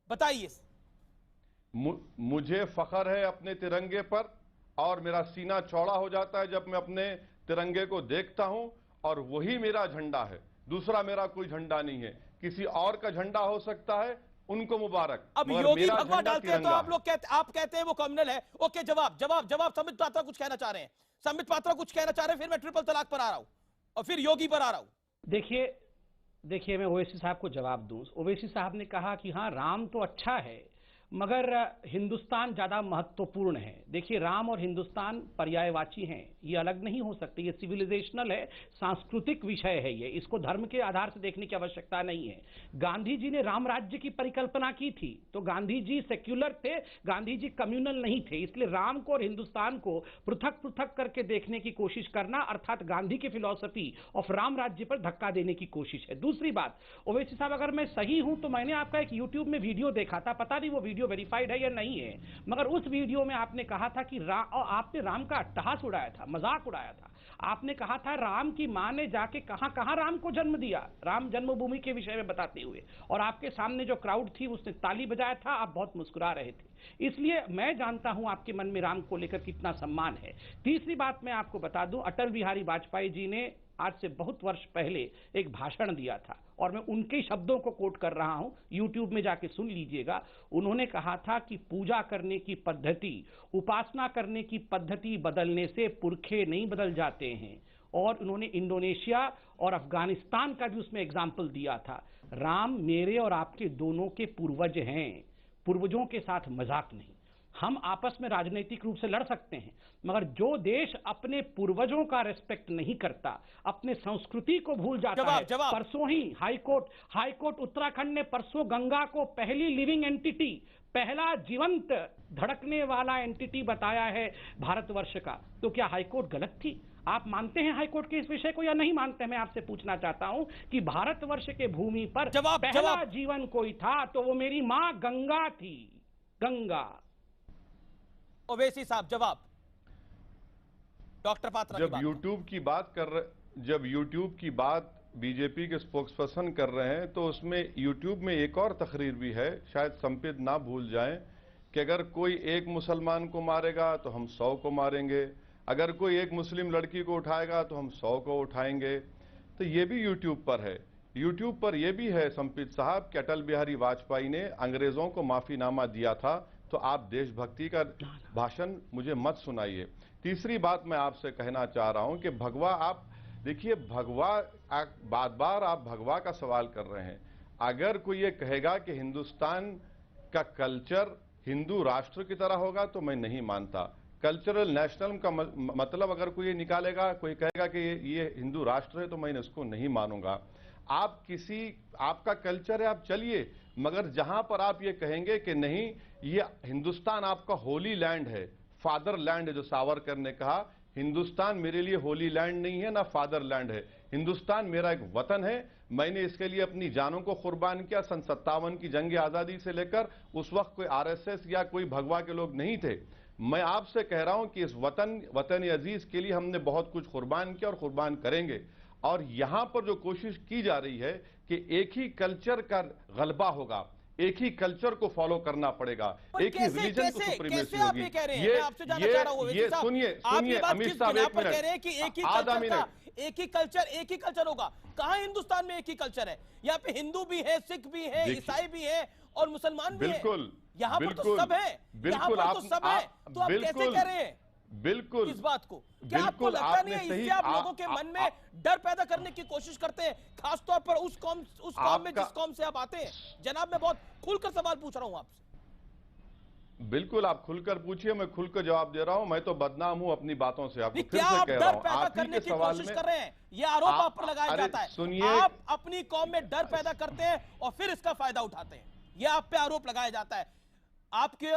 बताइए। मुझे फख्र है अपने तिरंगे पर और मेरा सीना चौड़ा हो जाता है जब मैं अपने तिरंगे को देखता हूं, और वही मेरा झंडा है, दूसरा मेरा कोई झंडा नहीं है। किसी और का झंडा हो सकता है, उनको मुबारक। अब योगी भगवा डालते हैं तो आप कहते हैं वो कम्युनल है। ओके, जवाब संबित पात्रा कुछ कहना चाह रहे हैं, संबित पात्रा कुछ कहना चाह रहे हैं, फिर मैं ट्रिपल तलाक पर आ रहा हूं और फिर योगी पर आ रहा हूं। देखिए मैं ओवैसी साहब को जवाब दूं। ओवैसी साहब ने कहा कि हाँ राम तो अच्छा है मगर हिंदुस्तान ज्यादा महत्वपूर्ण है। देखिए राम और हिंदुस्तान पर्यायवाची हैं, ये अलग नहीं हो सकते, ये सिविलाइजेशनल है, सांस्कृतिक विषय है ये, इसको धर्म के आधार से देखने की आवश्यकता नहीं है। गांधी जी ने राम राज्य की परिकल्पना की थी तो गांधी जी सेक्युलर थे, गांधी जी कम्युनल नहीं थे, इसलिए राम को और हिंदुस्तान को पृथक पृथक करके देखने की कोशिश करना अर्थात गांधी की फिलॉसफी ऑफ राम राज्य पर धक्का देने की कोशिश है। दूसरी बात, ओवैसी साहब अगर मैं सही हूं तो मैंने आपका एक यूट्यूब में वीडियो देखा था, पता नहीं वो वीडियो वेरीफाइड है या नहीं है, मगर उस वीडियो में आपने कहा था कि आपने राम का अट्टहास उड़ाया था, मजाक उड़ाया था। आपने कहा था राम की मां ने जाके कहां राम को जन्म दिया, राम जन्मभूमि के विषय में बताते हुए, और आपके सामने जो क्राउड थी उसने ताली बजाया था, आप बहुत मुस्कुरा रहे थे। इसलिए मैं जानता हूं आपके मन में राम को लेकर कितना सम्मान है। तीसरी बात मैं आपको बता दूं, अटल बिहारी वाजपेयी जी ने आज से बहुत वर्ष पहले एक भाषण दिया था और मैं उनके शब्दों को कोट कर रहा हूं, यूट्यूब में जाके सुन लीजिएगा। उन्होंने कहा था कि पूजा करने की पद्धति, उपासना करने की पद्धति बदलने से पुरखे नहीं बदल जाते हैं। और उन्होंने इंडोनेशिया और अफगानिस्तान का भी उसमें एग्जाम्पल दिया था। राम मेरे और आपके दोनों के पूर्वज हैं, पूर्वजों के साथ मजाक नहीं। हम आपस में राजनीतिक रूप से लड़ सकते हैं, मगर जो देश अपने पूर्वजों का रेस्पेक्ट नहीं करता, अपने संस्कृति को भूल जाता है। परसों ही हाईकोर्ट उत्तराखंड ने परसों गंगा को पहली लिविंग एंटिटी, पहला जीवंत धड़कने वाला एंटिटी बताया है भारतवर्ष का। तो क्या हाईकोर्ट गलत थी? आप मानते हैं हाईकोर्ट के इस विषय को या नहीं मानते? मैं आपसे पूछना चाहता हूं कि भारतवर्ष के भूमि पर पहला जीवन कोई था तो वो मेरी मां गंगा थी, गंगा। ओवैसी साहब जवाब। डॉक्टर पात्रा जब यूट्यूब की बात बीजेपी के स्पोक्सपर्सन कर रहे हैं तो उसमें यूट्यूब में एक और तकरीर भी है, शायद संपित ना भूल जाएं, कि अगर कोई एक मुसलमान को मारेगा तो हम 100 को मारेंगे, अगर कोई एक मुस्लिम लड़की को उठाएगा तो हम 100 को उठाएंगे। तो ये भी यूट्यूब पर है। यूट्यूब पर यह भी है संपित साहब कि अटल बिहारी वाजपेयी ने अंग्रेजों को माफीनामा दिया था, तो आप देशभक्ति का भाषण मुझे मत सुनाइए। तीसरी बात मैं आपसे कहना चाह रहा हूं कि भगवा, आप देखिए भगवा, बार बार आप भगवा का सवाल कर रहे हैं। अगर कोई ये कहेगा कि हिंदुस्तान का कल्चर हिंदू राष्ट्र की तरह होगा तो मैं नहीं मानता। कल्चरल नेशनल का मतलब अगर कोई ये निकालेगा, कोई कहेगा कि ये हिंदू राष्ट्र है, तो मैं इसको नहीं मानूंगा। आपका कल्चर है, आप चलिए, मगर जहां पर आप ये कहेंगे कि नहीं ये हिंदुस्तान आपका होली लैंड है, फादर लैंड है, जो सावरकर ने कहा, हिंदुस्तान मेरे लिए होली लैंड नहीं है ना फादर लैंड है। हिंदुस्तान मेरा एक वतन है, मैंने इसके लिए अपनी जानों को कुर्बान किया। सन 57 की जंग आजादी से लेकर उस वक्त कोई आरएसएस या कोई भगवा के लोग नहीं थे। मैं आपसे कह रहा हूं कि इस वतन अजीज के लिए हमने बहुत कुछ कुर्बान किया और कुर्बान करेंगे। और यहां पर जो कोशिश की जा रही है कि एक ही कल्चर का गलबा होगा, एक ही कल्चर को फॉलो करना पड़ेगा, एक ही रिलीजन को सुप्रीमेसी होगी। ये सुनिए अमित साहब, एक मिनट, एक ही कल्चर होगा। कहां हिंदुस्तान में एक ही कल्चर है? यहाँ पे हिंदू भी है, सिख भी है, ईसाई भी है और मुसलमान भी है। यहाँ पर तो सब है, यहाँ पर तो सब है। तो आप कैसे कह रहे हैं बिल्कुल इस बात को? क्या आपको लगता नहीं है इससे आप लोगों के मन में डर पैदा करने की कोशिश करते हैं, खासतौर पर उस कौम में जिस कौम से आप आते हैं? जनाब, मैं बहुत खुलकर सवाल पूछ रहा हूं आपसे। बिल्कुल, आप खुलकर पूछिए, मैं खुलकर जवाब दे रहा हूं। मैं तो बदनाम हूं अपनी बातों से, आपको फिर से कह रहा हूं। आप करने की कोशिश कर रहे हैं, ये आरोप आप पर लगाया जाता है। सुनिए, आप अपनी कौम में डर पैदा करते हैं और फिर इसका फायदा उठाते हैं, ये आप पे आरोप लगाया जाता है। आपके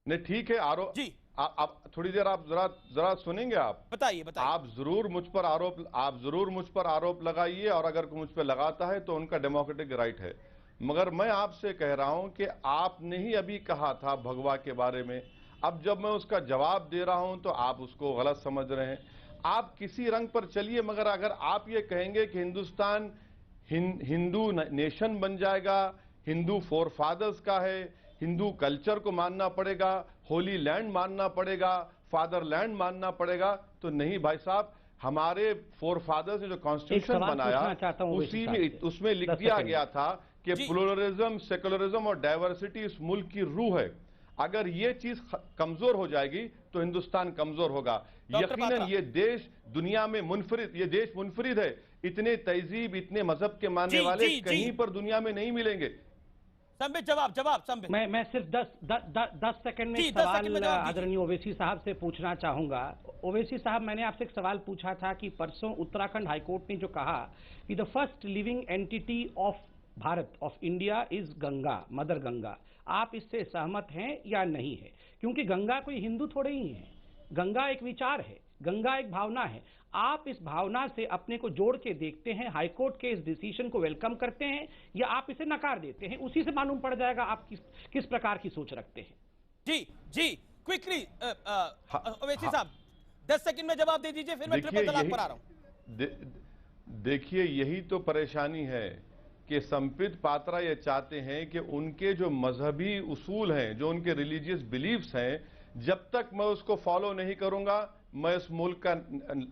नहीं, ठीक है, आरोप जी, आप थोड़ी देर आप जरा सुनेंगे? आप बताइए। आप जरूर मुझ पर आरोप लगाइए, और अगर कोई मुझ पर लगाता है तो उनका डेमोक्रेटिक राइट है। मगर मैं आपसे कह रहा हूं कि आपने ही अभी कहा था भगवा के बारे में, अब जब मैं उसका जवाब दे रहा हूं तो आप उसको गलत समझ रहे हैं। आप किसी रंग पर चलिए, मगर अगर आप ये कहेंगे कि हिंदुस्तान हिंदू नेशन बन जाएगा, हिंदू फोर फादर्स का है, हिंदू कल्चर को मानना पड़ेगा, होली लैंड मानना पड़ेगा, फादर लैंड मानना पड़ेगा, तो नहीं भाई साहब। हमारे फोर फादर्स ने जो कॉन्स्टिट्यूशन बनाया उसी में उसमें लिख दिया गया था कि प्लुरलिज्म, सेकुलरिज्म और डाइवर्सिटी इस मुल्क की रूह है। अगर ये चीज कमजोर हो जाएगी तो हिंदुस्तान कमजोर होगा। यकीनन ये देश दुनिया में मुनफरिद है। इतने तहजीब, इतने मजहब के मानने वाले कहीं पर दुनिया में नहीं मिलेंगे। संबित, जवाब संबित। मैं सिर्फ 10 सेकंड में सवाल आदरणीय ओवैसी साहब से पूछना चाहूंगा। ओवैसी साहब, मैंने आपसे एक सवाल पूछा था कि परसों उत्तराखंड हाईकोर्ट ने जो कहा कि the first living entity of Bharat, of India is Ganga, mother Ganga, आप इससे सहमत हैं या नहीं है? क्योंकि गंगा कोई हिंदू थोड़े ही है, गंगा एक विचार है, गंगा एक भावना है। आप इस भावना से अपने को जोड़ के देखते हैं, हाईकोर्ट के इस डिसीजन को वेलकम करते हैं या आप इसे नकार देते हैं? उसी से मालूम पड़ जाएगा आप किस प्रकार की सोच रखते हैं। जी क्विकली ओवैसी साहब 10 सेकंड में जवाब दे दीजिए, फिर मैं ट्रिपल तलाक पर आ रहा हूं। देखिए, यही तो परेशानी है कि संपित पात्रा ये चाहते हैं कि उनके जो मजहबी उसूल हैं, जो उनके रिलीजियस बिलीफ्स हैं, जब तक मैं उसको फॉलो नहीं करूंगा मैं इस मुल्क का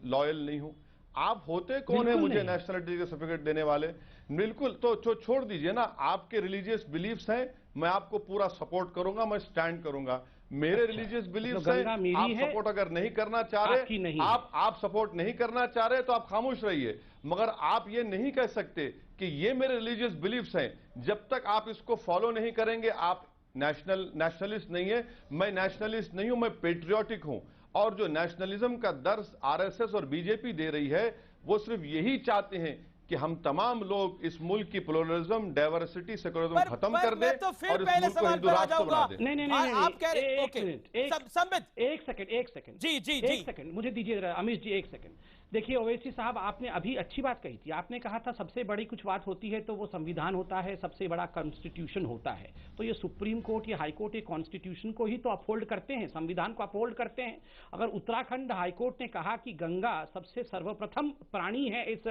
लॉयल नहीं हूं। आप होते कौन है मुझे नेशनलिटी का सर्टिफिकेट देने वाले? बिल्कुल, तो छोड़ दीजिए ना, आपके रिलीजियस बिलीफ्स हैं, मैं आपको पूरा सपोर्ट करूंगा, मैं स्टैंड करूंगा। मेरे रिलीजियस बिलीफ्स हैं, आप सपोर्ट अगर नहीं करना चाह रहे, आप सपोर्ट नहीं करना चाह रहे तो आप खामोश रहिए, मगर आप ये नहीं कह सकते कि ये मेरे रिलीजियस बिलीफ्स हैं। जब तक आप इसको फॉलो नहीं करेंगे, आप नेशनलिस्ट नहीं है। मैं नेशनलिस्ट नहीं हूं, मैं पेट्रियोटिक हूं। और जो नेशनलिज्म का दर्स आरएसएस और बीजेपी दे रही है, वो सिर्फ यही चाहते हैं कि हम तमाम लोग इस मुल्क की प्लुरलिज्म, डाइवर्सिटी, सेकुलरिज्म खत्म कर दें तो फिर और इस पहले मुल्क को सवाल हिंदू पर आ राष्ट्र बना जाऊंगा। दें। नहीं, आप कह रहे एक मिनट, संबित एक सेकंड जी एक सेकंड मुझे दीजिए जरा, अमीश जी एक सेकंड। देखिए ओवैसी साहब, आपने अभी अच्छी बात कही थी। आपने कहा था सबसे बड़ी कुछ बात होती है तो वो संविधान होता है, सबसे बड़ा कॉन्स्टिट्यूशन होता है। तो ये सुप्रीम कोर्ट, ये हाई कोर्ट, ये कॉन्स्टिट्यूशन को ही तो अपहोल्ड करते हैं, संविधान को अपहोल्ड करते हैं। अगर उत्तराखंड हाई कोर्ट ने कहा कि गंगा सबसे सर्वप्रथम प्राणी है इस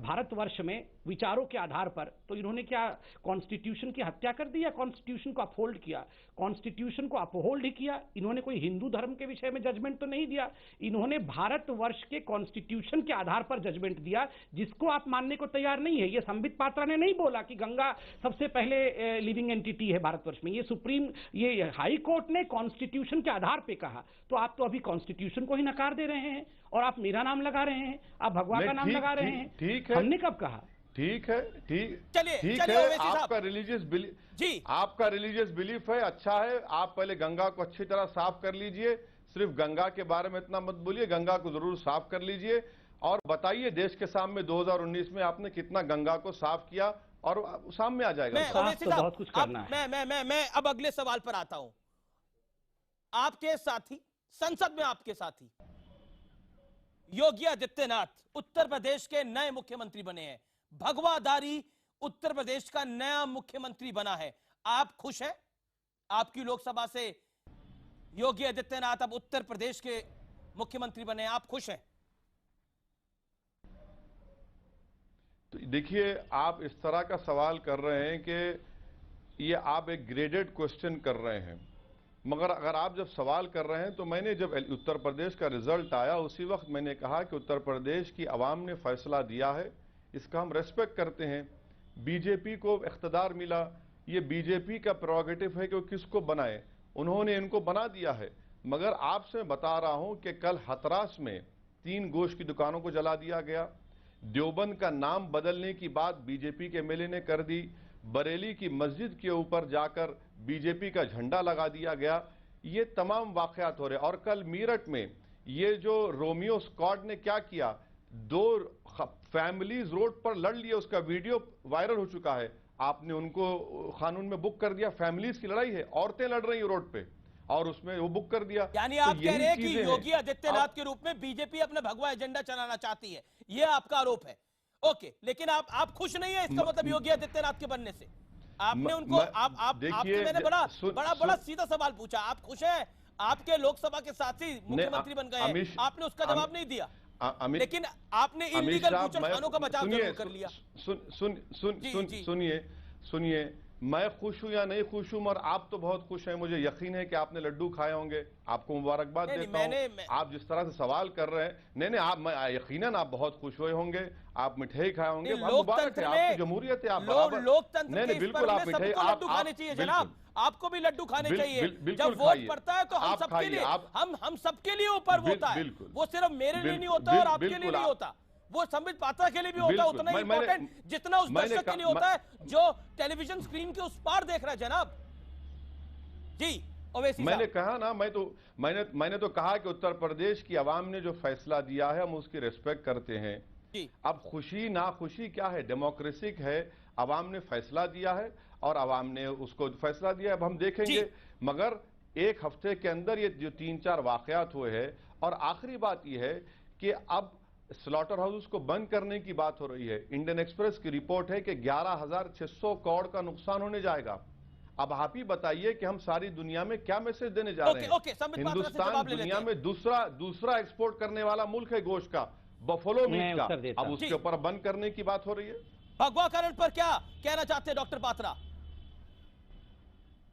भारतवर्ष में विचारों के आधार पर, तो इन्होंने क्या कॉन्स्टिट्यूशन की हत्या कर दी या कॉन्स्टिट्यूशन को अपहोल्ड किया? कॉन्स्टिट्यूशन को अपहोल्ड ही किया। इन्होंने कोई हिंदू धर्म के विषय में जजमेंट तो नहीं दिया, इन्होंने भारतवर्ष के कॉन्स्टिट्यूशन के आधार पर जजमेंट दिया, जिसको आप मानने को तैयार नहीं है। ये संबित पात्रा ने नहीं बोला कि गंगा सबसे पहले लिविंग एंटिटी है भारतवर्ष में, ये हाई कोर्ट ने कॉन्स्टिट्यूशन के आधार पर कहा। तो आप तो अभी कॉन्स्टिट्यूशन को ही नकार दे रहे हैं और आप मेरा नाम लगा रहे हैं, आप भगवान का नाम लगा रहे हैं। ठीक है, हमने कब कहा? ठीक है, चलिए है, आपका रिलीजियस बिलीफ जी, आपका रिलीजियस बिलीफ है, अच्छा है। आप पहले गंगा को अच्छी तरह साफ कर लीजिए। सिर्फ गंगा के बारे में इतना मत बोलिए, गंगा को जरूर साफ कर लीजिए और बताइए देश के सामने 2019 में आपने कितना गंगा को साफ किया, और सामने आ जाएगा। बहुत कुछ करना है। मैं अब अगले सवाल पर आता हूं। आपके साथी, संसद में आपके साथी योगी आदित्यनाथ उत्तर प्रदेश के नए मुख्यमंत्री बने हैं। भगवाधारी उत्तर प्रदेश का नया मुख्यमंत्री बना है। आप खुश हैं? आपकी लोकसभा से योगी आदित्यनाथ अब उत्तर प्रदेश के मुख्यमंत्री बने हैं, आप खुश हैं? तो देखिए, आप इस तरह का सवाल कर रहे हैं कि ये आप एक ग्रेडेड क्वेश्चन कर रहे हैं, मगर अगर आप जब सवाल कर रहे हैं तो मैंने जब उत्तर प्रदेश का रिजल्ट आया उसी वक्त मैंने कहा कि उत्तर प्रदेश की आवाम ने फैसला दिया है, इसका हम रेस्पेक्ट करते हैं। बीजेपी को इख्तिदार मिला, ये बीजेपी का प्रोरोगेटिव है कि वो किसको बनाए, उन्होंने इनको बना दिया है। मगर आपसे बता रहा हूं कि कल हथरास में 3 गोश्त की दुकानों को जला दिया गया। देवबंद का नाम बदलने की बात बीजेपी के एमएलए ने कर दी। बरेली की मस्जिद के ऊपर जाकर बीजेपी का झंडा लगा दिया गया। ये तमाम वाकयात हो रहे। और कल मीरठ में ये जो रोमियो स्क्वाड ने क्या किया, 2 फैमिलीज रोड पर लड़ लिए, उसका वीडियो वायरल हो चुका है। आपने उनको कानून में बुक कर दिया। फैमिलीज की लड़ाई है, औरतें लड़ रही हैं रोड पे और उसमें वो बुक कर दिया। यानी आप कह रहे हैं कि योगी आदित्यनाथ के रूप में बीजेपी अपना भगवा एजेंडा चलाना चाहती है, ये आपका आरोप है। ओके, लेकिन आप खुश नहीं है, इसका मतलब योगी आदित्यनाथ के बनने से? आपने उनको आपसे मैंने बड़ा सीधा सवाल पूछा, आप खुश हैं? आपके लोकसभा के साथी मुख्यमंत्री बन गए हैं, आपने उसका जवाब नहीं दिया, लेकिन आपने इल्लीगल खानों का बचाव जरूर कर लिया। सुनिए, मैं खुश हूं या नहीं खुश हूं, मगर आप तो बहुत खुश हैं। मुझे यकीन है कि आपने लड्डू खाए होंगे, आपको मुबारकबाद देता हूं। आप जिस तरह से सवाल कर रहे हैं, नहीं, आप यकीनन आप बहुत खुश हुए होंगे, आप मिठाई खाए होंगे, मुबारक है, आपकी जमहूरियत है, आप बराबर। लोकतंत्र में बिल्कुल आप मिठाई लड्डू खाने चाहिए जनाब, आपको भी लड्डू खाने चाहिए। जब वोट पड़ता है तो हम सबके लिए, हम सबके लिए ऊपर होता है, वो सिर्फ मेरे लिए नहीं होता और आपके लिए नहीं होता, वो संबित पात्रा के लिए भी होता है उतना ही इंपॉर्टेंट जितना उस दर्शक के लिए होता है जो टेलीविजन स्क्रीन के उस पार देख रहा है। जनाब जी ओवैसी साहब, मैंने कहा ना, मैंने तो कहा कि उत्तर प्रदेश की आवाम ने जो फैसला दिया है हम उसकी रिस्पेक्ट करते हैं। अब खुशी ना खुशी क्या है, डेमोक्रेसी है, आवाम ने फैसला दिया है और आवाम ने उसको फैसला दिया, अब हम देखेंगे। मगर एक हफ्ते के अंदर ये जो 3-4 वाकयात हुए हैं, और आखिरी बात यह है कि अब स्लॉटर हाउस को बंद करने की बात हो रही है। इंडियन एक्सप्रेस की रिपोर्ट है कि 11,600 करोड़ का नुकसान होने जाएगा। अब आप ही बताइए कि हम सारी दुनिया में क्या मैसेज देने जा रहे हैं। हिंदुस्तान दुनिया में दूसरा एक्सपोर्ट करने वाला मुल्क है गोश्त का, बफलो मीट का, अब उसके ऊपर बंद करने की बात हो रही है। भगवाकरण पर क्या कहना चाहते हैं डॉक्टर पात्रा?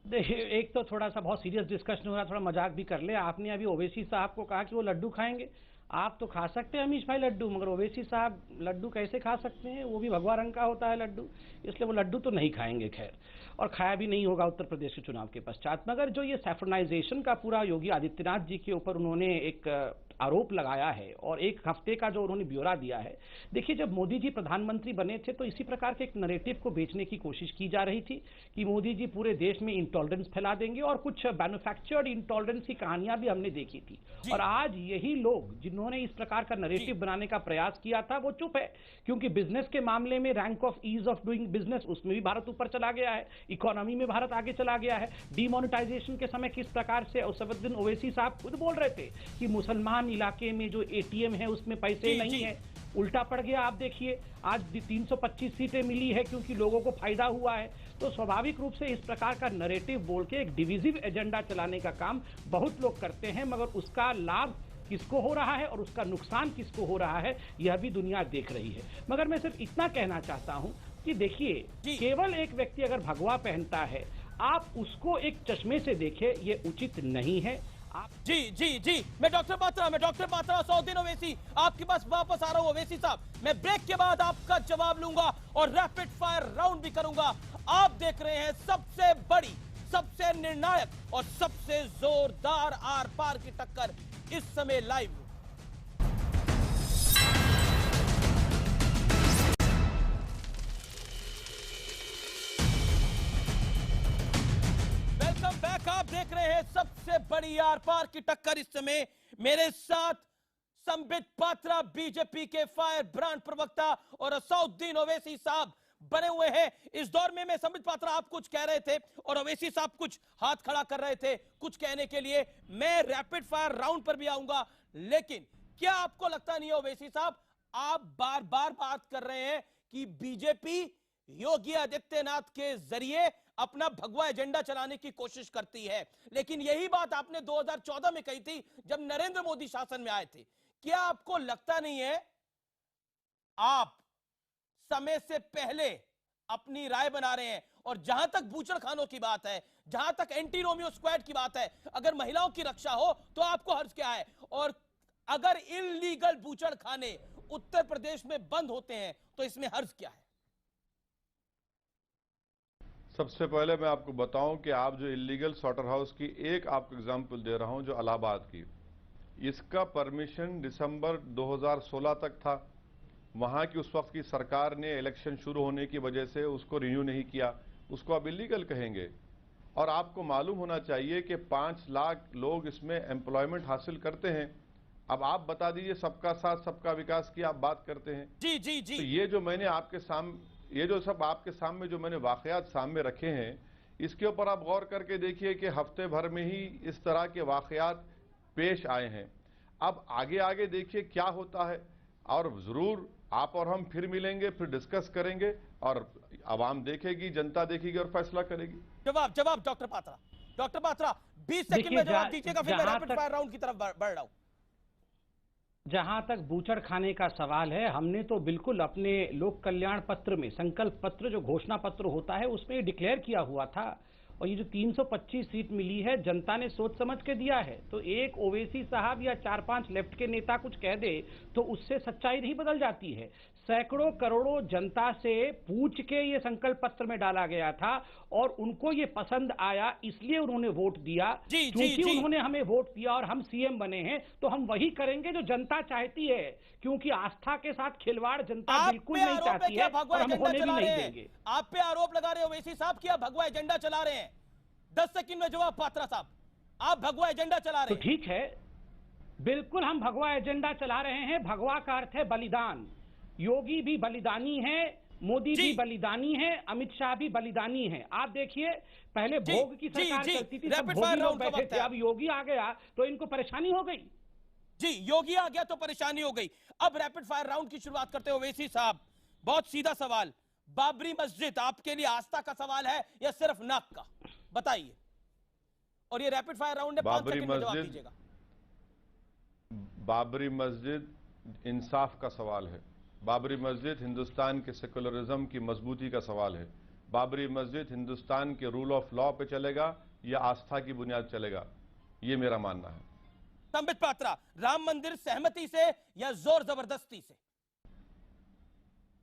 देखिए, एक तो थोड़ा सा बहुत सीरियस डिस्कशन हो रहा है, थोड़ा मजाक भी कर ले। आपने अभी ओवैसी साहब को कहा कि वो लड्डू खाएंगे, आप तो खा सकते हैं अमीश भाई लड्डू, मगर ओवैसी साहब लड्डू कैसे खा सकते हैं? वो भी भगवा रंग का होता है लड्डू, इसलिए वो लड्डू तो नहीं खाएंगे खैर, और खाया भी नहीं होगा उत्तर प्रदेश के चुनाव के पश्चात। मगर जो ये सैफ्रनाइजेशन का पूरा योगी आदित्यनाथ जी के ऊपर उन्होंने एक आरोप लगाया है और एक हफ्ते का जो उन्होंने ब्यौरा दिया है, देखिए जब मोदी जी प्रधानमंत्री बने थे तो इसी प्रकार के एक नैरेटिव को बेचने की कोशिश की जा रही थी कि मोदी जी पूरे देश में इंटॉलरेंस फैला देंगे, और कुछ मैन्युफैक्चर्ड इंटॉलरेंस की कहानियां भी हमने देखी थी। और आज यही लोग जिन्होंने इस प्रकार का नैरेटिव बनाने का प्रयास किया था वो चुप है, क्योंकि बिजनेस के मामले में rank of ease of doing business उसमें भी भारत ऊपर चला गया है, इकोनॉमी में भारत आगे चला गया है। डीमोनेटाइजेशन के समय किस प्रकार से असदुद्दीन ओवैसी साहब खुद बोल रहे थे कि मुसलमान इलाके में जो एटीएम है उसमें पैसे नहीं है, उल्टा पड़ गया। आप देखिए आज 325 सीटें मिली है क्योंकि लोगों को फायदा हुआ है। तो स्वाभाविक रूप से इस प्रकार का नैरेटिव बोल के एक डिविजिव एजेंडा चलाने का काम बहुत लोग करते हैं, मगर उसका लाभ किसको हो रहा है और उसका नुकसान किसको हो रहा है यह भी दुनिया देख रही है। मगर मैं सिर्फ इतना कहना चाहता हूं कि देखिए, केवल एक व्यक्ति अगर भगवा पहनता है आप उसको एक चश्मे से देखें, ये उचित नहीं है। जी मैं डॉक्टर बात्रा असदुद्दीन ओवैसी आपके पास वापस आ रहा हूं। ओवैसी साहब, मैं ब्रेक के बाद आपका जवाब लूंगा और रैपिड फायर राउंड भी करूंगा। आप देख रहे हैं सबसे बड़ी, सबसे निर्णायक और सबसे जोरदार आर पार की टक्कर इस समय लाइव। Welcome back. आप देख रहे हैं सबसे बड़ी आर पार की टक्कर इस समय। मेरे साथ संबित पात्रा बीजेपी के फायर ब्रांड प्रवक्ता और असदुद्दीन ओवैसी साहब बने हुए हैं इस दौर में। मैं संबित पात्रा, आप कुछ कह रहे थे और ओवैसी साहब कुछ हाथ खड़ा कर रहे थे कुछ कहने के लिए। मैं रैपिड फायर राउंड पर भी आऊंगा, लेकिन क्या आपको लगता नहीं है ओवैसी साहब, आप बार बार बात कर रहे हैं कि बीजेपी योगी आदित्यनाथ के जरिए अपना भगवा एजेंडा चलाने की कोशिश करती है, लेकिन यही बात आपने 2014 में कही थी जब नरेंद्र मोदी शासन में आए थे। क्या आपको लगता नहीं है आप समय से पहले अपनी राय बना रहे हैं? और जहां तक बूचड़ खानों की बात है, जहां तक एंटी रोमियो स्क्वाड की बात है, अगर महिलाओं की रक्षा हो तो आपको हर्ज क्या है? और अगर इलीगल बूचड़ खाने उत्तर प्रदेश में बंद होते हैं तो इसमें हर्ज क्या है? सबसे पहले मैं आपको बताऊं कि आप जो इलीगल स्लॉटर हाउस की एक आपको एग्जांपल दे रहा हूं जो इलाहाबाद की, इसका परमिशन दिसंबर 2016 तक था। वहां की उस वक्त की सरकार ने इलेक्शन शुरू होने की वजह से उसको रिन्यू नहीं किया, उसको अब इलीगल कहेंगे। और आपको मालूम होना चाहिए कि 5 लाख लोग इसमें एम्प्लॉयमेंट हासिल करते हैं। अब आप बता दीजिए, सबका साथ सबका विकास की आप बात करते हैं। जी। तो ये जो मैंने आपके सामने, ये जो सब आपके सामने जो मैंने वाकयात सामने रखे हैं, इसके ऊपर आप गौर करके देखिए कि हफ्ते भर में ही इस तरह के वाकयात पेश आए हैं। अब आगे आगे देखिए क्या होता है, और जरूर आप और हम फिर मिलेंगे, फिर डिस्कस करेंगे और आवाम देखेगी, जनता देखेगी और फैसला करेगी। जवाब डॉक्टर पात्रा 20 सेकंड में जवाब दीजिएगा, फिर मैं रैपिड फायर राउंड की तरफ बढ़ रहा हूं। जहां तक बूचड़ खाने का सवाल है, हमने तो बिल्कुल अपने लोक कल्याण पत्र में, संकल्प पत्र जो घोषणा पत्र होता है उसमें डिक्लेयर किया हुआ था। और ये जो 325 सीट मिली है जनता ने सोच समझ के दिया है। तो एक ओवैसी साहब या 4-5 लेफ्ट के नेता कुछ कह दे तो उससे सच्चाई नहीं बदल जाती है। सैकड़ों करोड़ों जनता से पूछ के ये संकल्प पत्र में डाला गया था और उनको ये पसंद आया, इसलिए उन्होंने वोट दिया। क्योंकि उन्होंने हमें वोट दिया और हम सीएम बने हैं तो हम वही करेंगे जो जनता चाहती है, क्योंकि आस्था के साथ खिलवाड़ जनता बिल्कुल नहीं चाहती है और हम होने भी नहीं देंगे। आप पे आरोप लगा रहे हो ओवैसी साहब कि आप भगवा एजेंडा चला रहे हैं। 10 सेकंड में जवाब पात्रा साहब, आप भगवा एजेंडा चला रहे हैं। तो ठीक है, बिल्कुल हम भगवा एजेंडा चला रहे हैं। भगवा का अर्थ है बलिदान। योगी भी बलिदानी है, मोदी भी बलिदानी है, अमित शाह भी बलिदानी है। आप देखिए, पहले भोग की सरकार चलती थी, सब भोगी लोग बैठे थे, अब योगी आ गया तो इनको परेशानी हो गई। जी, योगी आ गया तो परेशानी हो गई। अब रैपिड फायर राउंड की शुरुआत करते हो ओवैसी साहब। बहुत सीधा सवाल, बाबरी मस्जिद आपके लिए आस्था का सवाल है या सिर्फ नाक का, बताइए। और ये रैपिड फायर राउंड है, 5 सेकंड में जवाब दीजिएगा। बाबरी मस्जिद इंसाफ का सवाल है। बाबरी मस्जिद हिंदुस्तान के सेकुलरिज्म की मजबूती का सवाल है। बाबरी मस्जिद हिंदुस्तान के रूल ऑफ लॉ पे चलेगा या आस्था की बुनियाद चलेगा, ये मेरा मानना है। संबित पात्रा, राम मंदिर सहमति से या जोर जबरदस्ती से?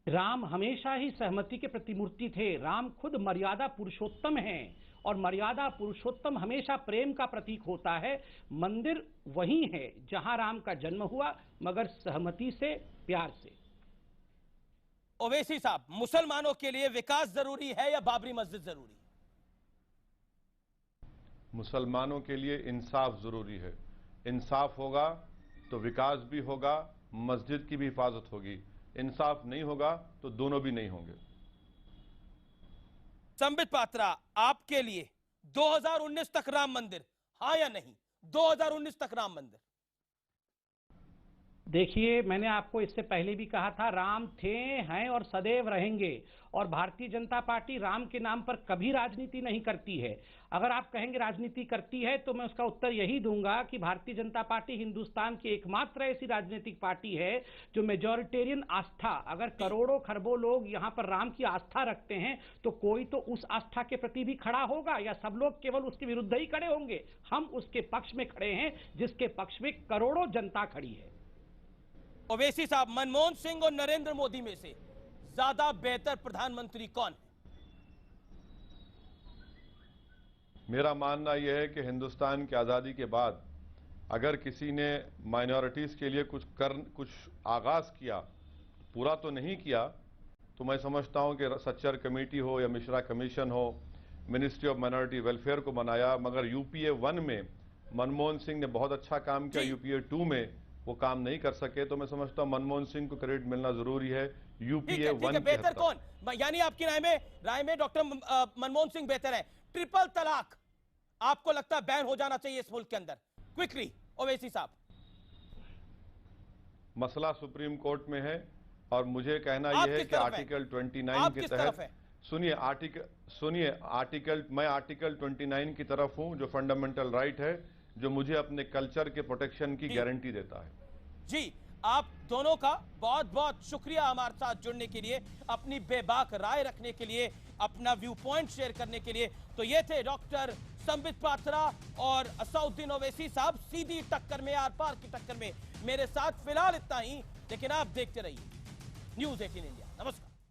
राम हमेशा ही सहमति के प्रतिमूर्ति थे। राम खुद मर्यादा पुरुषोत्तम हैं और मर्यादा पुरुषोत्तम हमेशा प्रेम का प्रतीक होता है। मंदिर वही है जहां राम का जन्म हुआ, मगर सहमति से, प्यार से। ओवैसी साहब, मुसलमानों के लिए विकास जरूरी है या बाबरी मस्जिद जरूरी? मुसलमानों के लिए इंसाफ जरूरी है। इंसाफ होगा तो विकास भी होगा, मस्जिद की भी हिफाजत होगी। इंसाफ नहीं होगा तो दोनों भी नहीं होंगे। संबित पात्रा, आपके लिए 2019 तक राम मंदिर, हाँ या नहीं? 2019 तक राम मंदिर। देखिए, मैंने आपको इससे पहले भी कहा था, राम थे, हैं और सदैव रहेंगे। और भारतीय जनता पार्टी राम के नाम पर कभी राजनीति नहीं करती है। अगर आप कहेंगे राजनीति करती है, तो मैं उसका उत्तर यही दूंगा कि भारतीय जनता पार्टी हिंदुस्तान की एकमात्र ऐसी राजनीतिक पार्टी है जो मेजॉरिटेरियन आस्था, अगर करोड़ों खरबों लोग यहां पर राम की आस्था रखते हैं, तो कोई तो उस आस्था के प्रति भी खड़ा होगा, या सब लोग केवल उसके विरुद्ध ही खड़े होंगे? हम उसके पक्ष में खड़े हैं जिसके पक्ष में करोड़ों जनता खड़ी है। ओवैसी साहब, मनमोहन सिंह और नरेंद्र मोदी में से ज्यादा बेहतर प्रधानमंत्री कौन है? मेरा मानना यह है कि हिंदुस्तान की आज़ादी के बाद अगर किसी ने माइनॉरिटीज़ के लिए कुछ आगाज़ किया, पूरा तो नहीं किया, तो मैं समझता हूं कि सच्चर कमेटी हो या मिश्रा कमीशन हो, मिनिस्ट्री ऑफ माइनॉरिटी वेलफेयर को बनाया, मगर यूपीए 1 में मनमोहन सिंह ने बहुत अच्छा काम किया, यूपीए 2 में वो काम नहीं कर सके। तो मैं समझता हूं मनमोहन सिंह को क्रेडिट मिलना जरूरी है। यूपीए 1 बेहतर कौन? यानी आपकी राय में डॉक्टर मनमोहन सिंह बेहतर है। ट्रिपल तलाक आपको लगता है बैन हो जाना चाहिए इस मुल्क के अंदर? क्विकली ओवैसी साहब। मसला सुप्रीम कोर्ट में है और मुझे कहना यह है कि आर्टिकल 29 के तहत, मैं आर्टिकल 29 की तरफ हूं, जो फंडामेंटल राइट है, जो मुझे अपने कल्चर के प्रोटेक्शन की गारंटी देता है। जी, आप दोनों का बहुत बहुत शुक्रिया हमारे साथ जुड़ने के लिए, अपनी बेबाक राय रखने के लिए, अपना व्यू पॉइंट शेयर करने के लिए। तो ये थे डॉक्टर संबित पात्रा और असदुद्दीन ओवैसी साहब, सीधी टक्कर में, आर पार की टक्कर में। मेरे साथ फिलहाल इतना ही, लेकिन आप देखते रहिए न्यूज़ 18 इंडिया। नमस्कार।